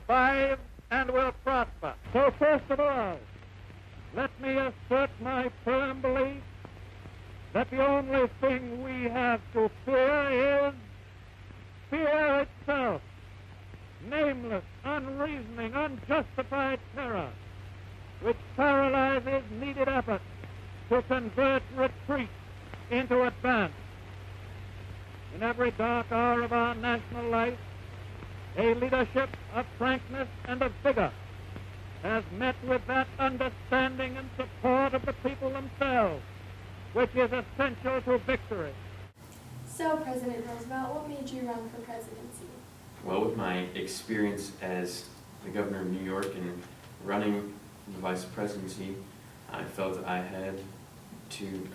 survive and will prosper. So first of all, let me assert my firm belief that the only thing we have to fear is fear itself. Nameless, unreasoning, unjustified terror, which paralyzes needed effort to convert retreat into advance. In every dark hour of our national life, a leadership of frankness and of vigor has met with that understanding and support of the people themselves, which is essential to victory. So, President Roosevelt, what made you run for presidency? Well, with my experience as the governor of New York and running the vice presidency, I felt I had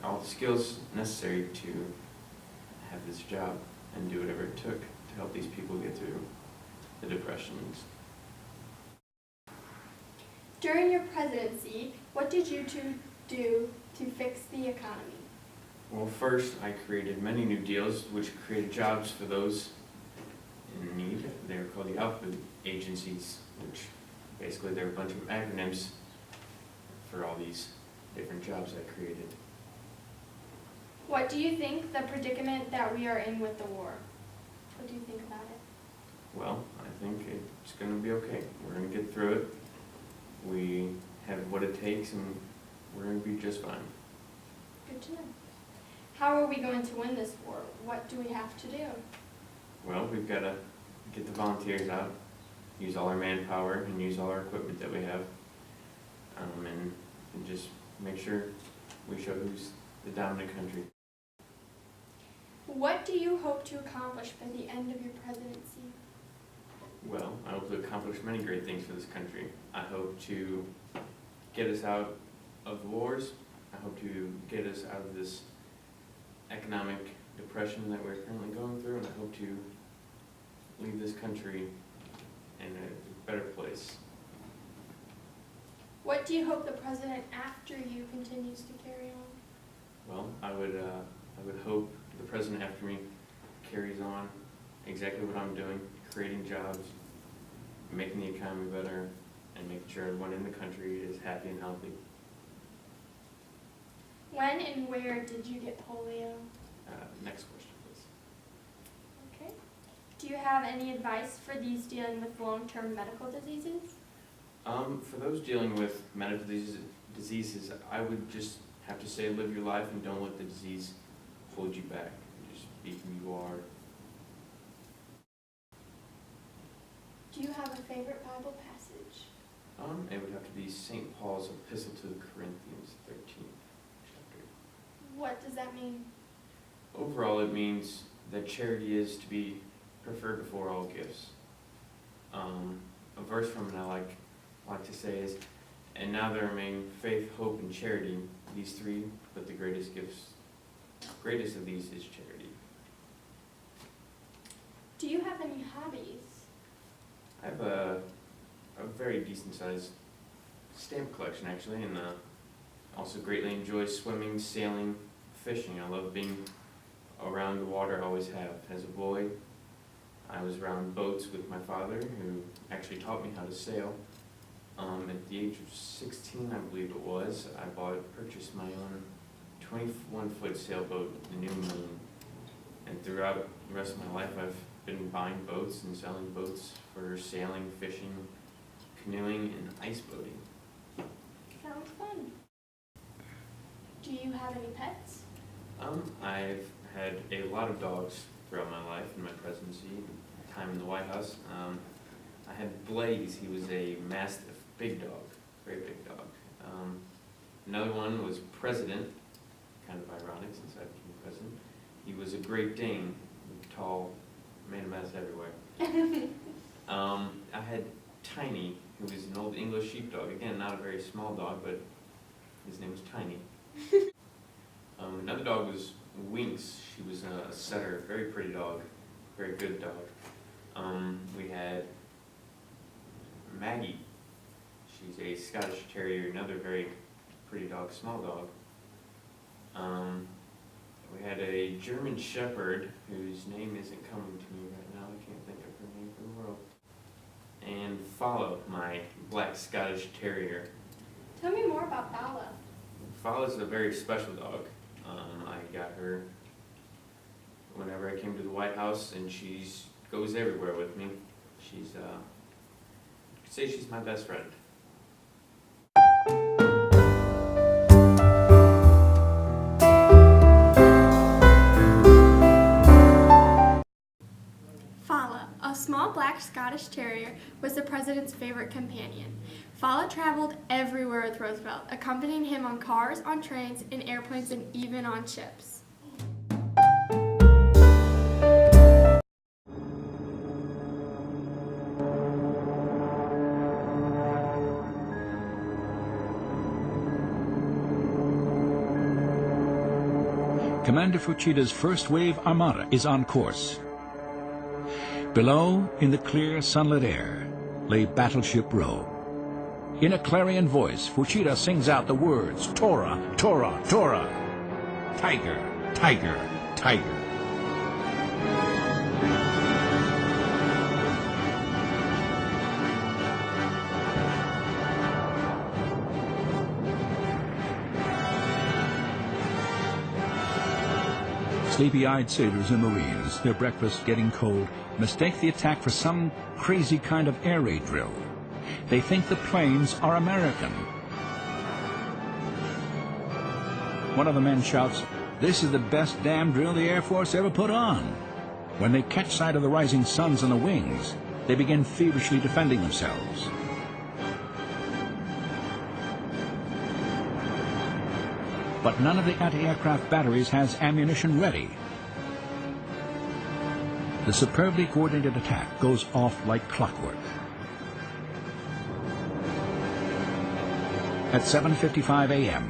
all the skills necessary to have this job and do whatever it took to help these people get through the depressions. During your presidency, what did you two do to fix the economy? Well, first, I created many new deals which created jobs for those in need. They were called the Alphabet Agencies, which basically they're a bunch of acronyms for all these different jobs I created. What do you think the predicament that we are in with the war? What do you think about it? Well, I think it's going to be okay. We're going to get through it. We have what it takes, and we're going to be just fine. Good to know. How are we going to win this war? What do we have to do? Well, we've got to get the volunteers out, use all our manpower, and use all our equipment that we have, and just make sure we show who's the dominant country. What do you hope to accomplish by the end of your presidency? Well, I hope to accomplish many great things for this country. I hope to get us out of the wars. I hope to get us out of this economic depression that we're currently going through, and I hope to leave this country in a better place. What do you hope the president after you continues to carry on? Well, I would hope the president after me carries on exactly what I'm doing, creating jobs, making the economy better, and making sure everyone in the country is happy and healthy. When and where did you get polio? Next question, please. Okay. Do you have any advice for these dealing with long-term medical diseases? For those dealing with medical diseases, I would just have to say live your life and don't let the disease hold you back. Just be who you are. Do you have a favorite Bible passage? It would have to be St. Paul's Epistle to the Corinthians, 13th chapter. What does that mean? Overall, it means that charity is to be preferred before all gifts. A verse from it I like to say is, "And now there remain faith, hope, and charity, these three, but the greatest of these is charity." Do you have any hobbies? I have a very decent-sized stamp collection, actually, and also greatly enjoy swimming, sailing, fishing. I love being around the water, I always have. As a boy, I was around boats with my father, who actually taught me how to sail. At the age of 16, I believe it was, I purchased my own 21-foot sailboat, the New Moon. And throughout the rest of my life, I've been buying boats and selling boats for sailing, fishing, canoeing, and ice boating. Sounds fun. Do you have any pets? I've had a lot of dogs throughout my life in my presidency, time in the White House. I had Blaze. He was a Mastiff, big dog, very big dog. Another one was President, kind of ironic since I became president. He was a Great Dane, tall, made a mess everywhere. I had Tiny, who was an old English sheepdog. Again, not a very small dog, but his name was Tiny. Another dog was Winks. She was a setter, very pretty dog, very good dog. We had Maggie. She's a Scottish Terrier, another very pretty dog, small dog. We had a German Shepherd, whose name isn't coming to me right now. I can't think of her name for the world. And Fala, my black Scottish Terrier. Tell me more about Fala. Fala's a very special dog. I got her whenever I came to the White House, and she goes everywhere with me. She's, you could say she's my best friend. Fala, a small black Scottish Terrier, was the president's favorite companion. Fala traveled everywhere with Roosevelt, accompanying him on cars, on trains, in airplanes, and even on ships. Commander Fuchida's first wave armada is on course. Below, in the clear, sunlit air, lay Battleship Row. In a clarion voice, Fuchida sings out the words, Tora, Tora, Tora. Tiger, tiger, tiger. Sleepy-eyed sailors and Marines, their breakfast getting cold, mistake the attack for some crazy kind of air raid drill. They think the planes are American. One of the men shouts, "This is the best damn drill the Air Force ever put on." When they catch sight of the rising suns on the wings, they begin feverishly defending themselves. But none of the anti-aircraft batteries has ammunition ready. The superbly coordinated attack goes off like clockwork. At 7:55 a.m.,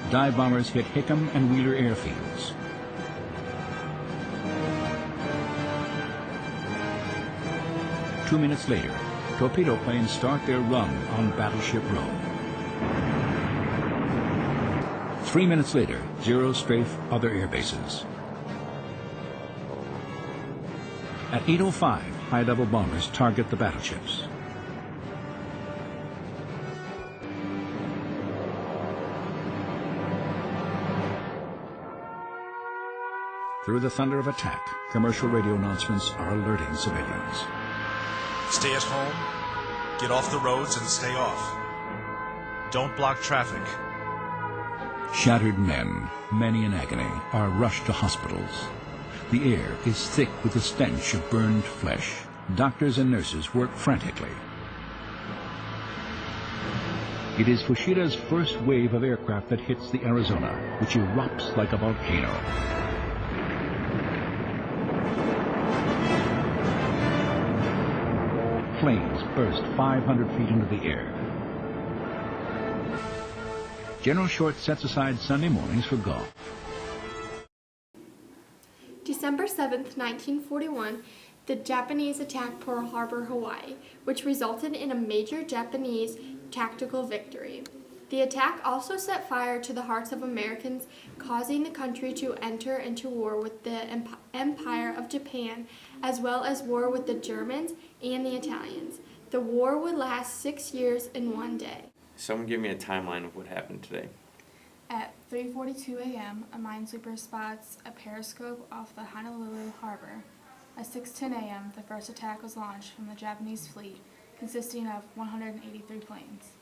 dive bombers hit Hickam and Wheeler airfields. Two minutes later, torpedo planes start their run on Battleship Row. 3 minutes later, zero strafe other air bases. At 8:05, high-level bombers target the battleships. Through the thunder of attack, commercial radio announcements are alerting civilians. Stay at home, get off the roads and stay off. Don't block traffic. Shattered men, many in agony, are rushed to hospitals. The air is thick with the stench of burned flesh. Doctors and nurses work frantically. It is Fushida's first wave of aircraft that hits the Arizona, which erupts like a volcano. Flames burst 500 feet into the air. General Short sets aside Sunday mornings for golf. December 7th, 1941, the Japanese attacked Pearl Harbor, Hawaii, which resulted in a major Japanese tactical victory. The attack also set fire to the hearts of Americans, causing the country to enter into war with the Empire of Japan, as well as war with the Germans and the Italians. The war would last 6 years in one day. Someone give me a timeline of what happened today. At 3:42 a.m., a minesweeper spots a periscope off the Honolulu harbor. At 6:10 a.m., the first attack was launched from the Japanese fleet, consisting of 183 planes.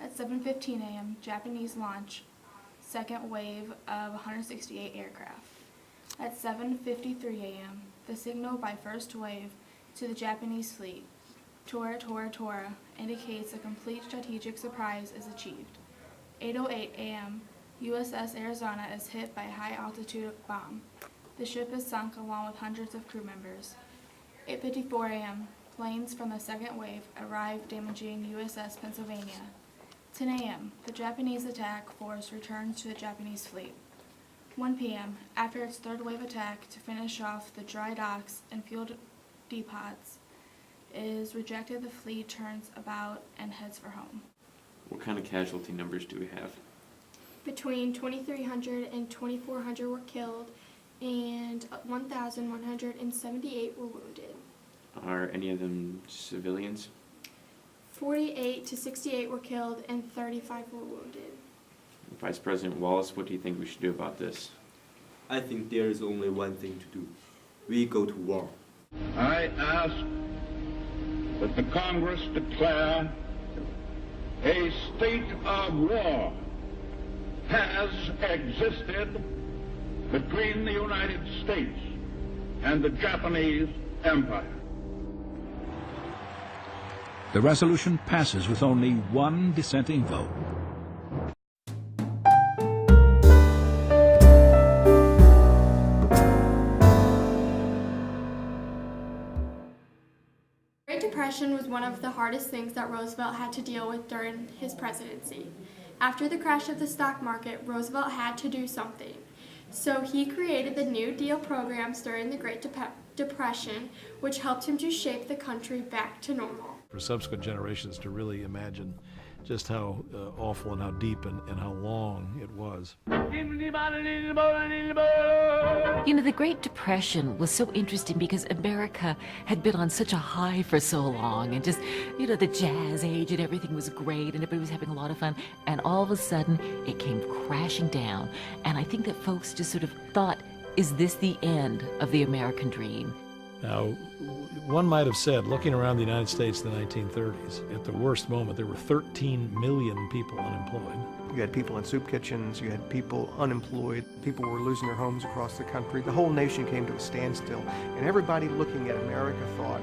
At 7:15 a.m., Japanese launch second wave of 168 aircraft. At 7:53 a.m., the signal by first wave to the Japanese fleet, Tora, Tora, Tora, indicates a complete strategic surprise is achieved. 8:08 a.m., USS Arizona is hit by a high-altitude bomb. The ship is sunk along with hundreds of crew members. 8:54 a.m., planes from the second wave arrive damaging USS Pennsylvania. 10 a.m., the Japanese attack force returns to the Japanese fleet. 1 p.m., after its third wave attack to finish off the dry docks and fuel depots is rejected, the fleet turns about and heads for home. What kind of casualty numbers do we have? Between 2,300 and 2,400 were killed, and 1,178 were wounded. Are any of them civilians? 48 to 68 were killed and 35 were wounded. Vice President Wallace, what do you think we should do about this? I think there is only one thing to do. We go to war. I ask that the Congress declare a state of war has existed between the United States and the Japanese Empire. The resolution passes with only one dissenting vote. The Great Depression was one of the hardest things that Roosevelt had to deal with during his presidency. After the crash of the stock market, Roosevelt had to do something. So he created the New Deal programs during the Great Depression, which helped him to shape the country back to normal. For subsequent generations to really imagine just how awful and how deep and how long it was. You know, the Great Depression was so interesting because America had been on such a high for so long, and just, you know, the jazz age and everything was great and everybody was having a lot of fun, and all of a sudden it came crashing down. And I think that folks just sort of thought, is this the end of the American dream? Now, one might have said, looking around the United States in the 1930s, at the worst moment, there were 13 million people unemployed. You had people in soup kitchens, you had people unemployed, people were losing their homes across the country. The whole nation came to a standstill, and everybody looking at America thought,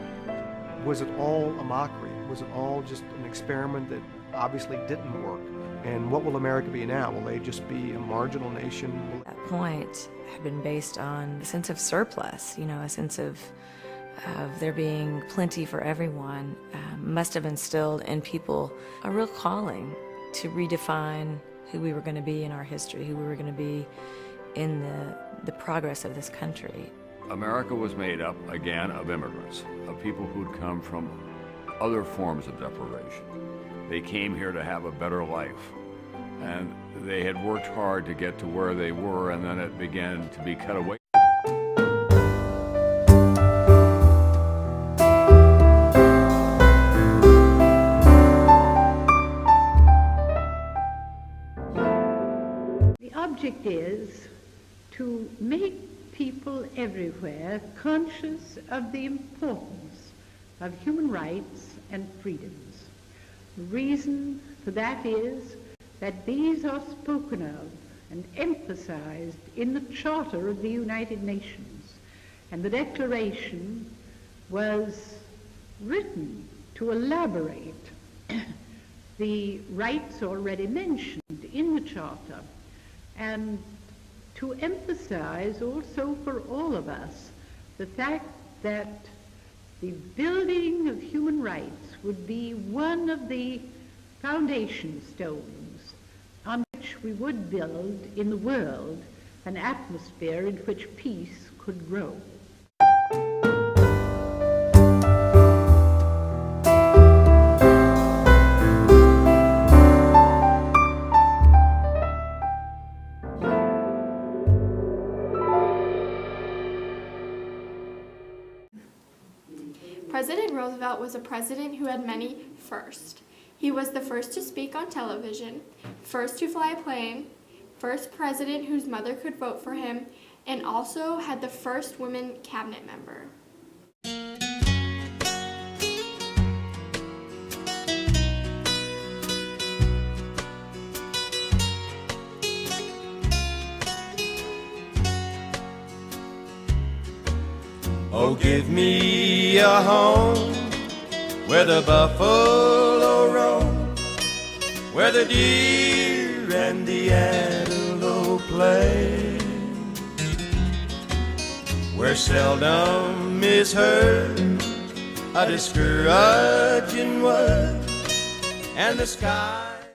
was it all a mockery? Was it all just an experiment that obviously didn't work? And what will America be now? Will they just be a marginal nation? That point had been based on a sense of surplus, you know, a sense of there being plenty for everyone, must have instilled in people a real calling to redefine who we were going to be in our history, who we were going to be in the progress of this country. America was made up, again, of immigrants, of people who'd come from other forms of deprivation. They came here to have a better life, and they had worked hard to get to where they were, and then it began to be cut away. The object is to make people everywhere conscious of the importance of human rights and freedoms. The reason for that is that these are spoken of and emphasized in the Charter of the United Nations, and the Declaration was written to elaborate the rights already mentioned in the Charter, and to emphasize also for all of us the fact that the building of human rights would be one of the foundation stones on which we would build in the world an atmosphere in which peace could grow. President Roosevelt was a president who had many firsts. He was the first to speak on television, first to fly a plane, first president whose mother could vote for him, and also had the first woman cabinet member. Oh, give me a home where the buffalo roam, where the deer and the antelope play, where seldom is heard a discouraging word, and the sky